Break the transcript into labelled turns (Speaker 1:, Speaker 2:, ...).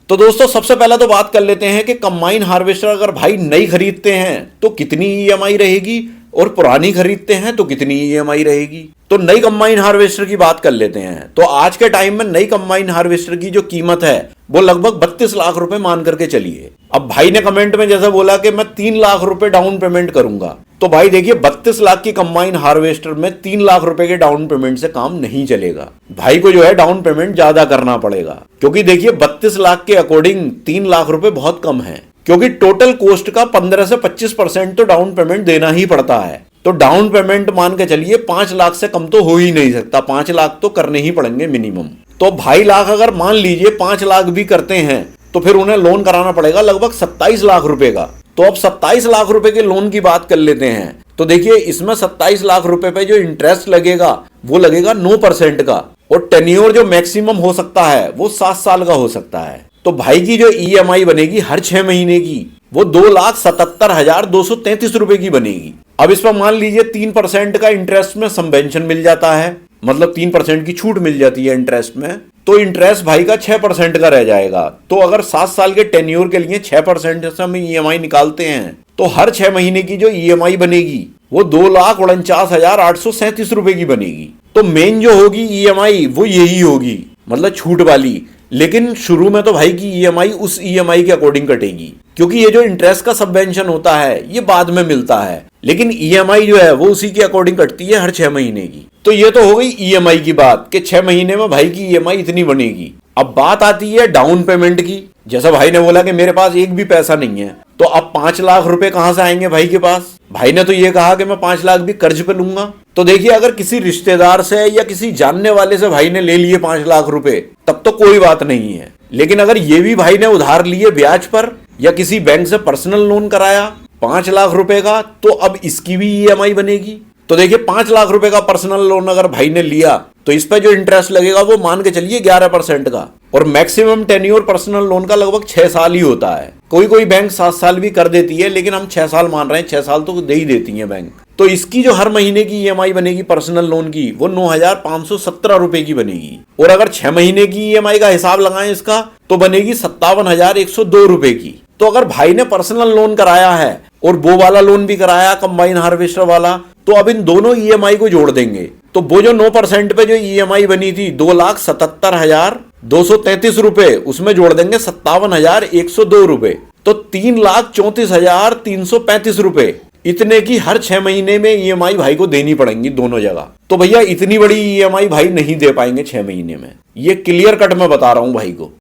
Speaker 1: तो दोस्तों सबसे पहले तो बात कर लेते हैं कि कंबाइन हार्वेस्टर अगर भाई नई खरीदते हैं तो कितनी ईएमआई रहेगी और पुरानी खरीदते हैं तो कितनी ईएमआई रहेगी। तो नई कंबाइन हार्वेस्टर की बात कर लेते हैं। तो आज के टाइम में नई कंबाइन हार्वेस्टर की जो कीमत है वो लगभग 32 लाख रुपए मान करके चलिए। अब भाई ने कमेंट में जैसे बोला कि मैं 3 लाख रुपए डाउन पेमेंट करूंगा, तो भाई देखिए 32 लाख की कंबाइन हार्वेस्टर में 3 लाख रुपए के डाउन पेमेंट से काम नहीं चलेगा। भाई को जो है डाउन पेमेंट ज्यादा करना पड़ेगा, क्योंकि देखिए 32 लाख के अकॉर्डिंग 3 लाख रुपए बहुत कम है, क्योंकि टोटल कॉस्ट का 15 से 25% तो डाउन पेमेंट देना ही पड़ता है। तो डाउन पेमेंट मान के चलिए 5 लाख से कम तो हो ही नहीं सकता, 5 लाख तो करने ही पड़ेंगे मिनिमम। तो 2.5 लाख अगर मान लीजिए 5 लाख भी करते हैं तो फिर उन्हें लोन कराना पड़ेगा लगभग 27 लाख रुपए का। तो अब 27 लाख रुपए के लोन की बात कर लेते हैं। तो देखिए इसमें 27 लाख रुपए पे जो इंटरेस्ट लगेगा वो लगेगा 9% का, और टेन्योर जो मैक्सिमम हो सकता है वो 7 साल का हो सकता है। तो भाई की जो ईएमआई बनेगी हर 6 महीने की वो 2,77,233 रुपए की बनेगी। अब इस पर मान लीजिए 3% का इंटरेस्ट में सबवेंशन मिल जाता है, मतलब 3% की छूट मिल जाती है इंटरेस्ट में, तो इंटरेस्ट भाई का 6% का रह जाएगा। तो अगर 7 साल के टेन्योर के लिए 6% से हम ईएमआई निकालते हैं तो हर 6 महीने की जो ईएमआई बनेगी वो 2,49,837 रुपए की बनेगी। तो मेन जो होगी ईएमआई वो यही होगी, मतलब छूट वाली। लेकिन शुरू में तो भाई की ईएमआई उस ईएमआई के अकॉर्डिंग कटेगी, क्योंकि ये जो इंटरेस्ट का सबवेंशन होता है ये बाद में मिलता है, लेकिन ईएमआई जो है वो उसी के अकॉर्डिंग कटती है हर 6 महीने की। तो ये तो हो गई ईएमआई की बात कि 6 महीने में भाई की ईएमआई इतनी बनेगी। अब बात आती है डाउन पेमेंट की। जैसा भाई ने बोला कि मेरे पास एक भी पैसा नहीं है, तो अब 5 लाख रुपए कहां से आएंगे भाई के पास। भाई ने तो ये कहा कि मैं 5 लाख भी कर्ज पे लूंगा। तो देखिए अगर किसी रिश्तेदार से या किसी जानने वाले से भाई ने ले लिए 5 लाख रुपए तब तो कोई बात नहीं है, लेकिन अगर ये भी भाई ने उधार लिए ब्याज पर या किसी बैंक से पर्सनल लोन कराया 5 लाख रुपए का, तो अब इसकी भी ईएमआई बनेगी। तो देखिए 5 लाख रुपए का पर्सनल लोन अगर भाई ने लिया तो इस पे जो इंटरेस्ट लगेगा वो मान के चलिए 11% का, और मैक्सिमम टेन्योर पर्सनल लोन का लगभग 6 साल ही होता है। कोई कोई बैंक 7 साल भी कर देती है, लेकिन हम 6 साल मान रहे हैं, 6 साल तो दे ही देती है बैंक। तो इसकी जो हर महीने की ईएमआई बनेगी पर्सनल लोन की वो 9,517 रुपए की बनेगी, और अगर 6 महीने की ईएमआई का हिसाब लगाएं इसका तो बनेगी 57,102 रुपए की। तो अगर भाई ने पर्सनल लोन कराया है और वो वाला लोन भी कराया कंबाइन हार्वेस्टर वाला, तो अब इन दोनों ईएमआई को जोड़ देंगे तो वो जो 9% पे जो ईएमआई बनी थी 2,77,233 रुपए, उसमें जोड़ देंगे 57,102 रुपए, तो 3,34,335 रुपए इतने की हर 6 महीने में ईएमआई भाई को देनी पड़ेंगी दोनों जगह। तो भैया इतनी बड़ी ईएमआई भाई नहीं दे पाएंगे 6 महीने में, ये क्लियर कट मैं बता रहा हूं भाई को।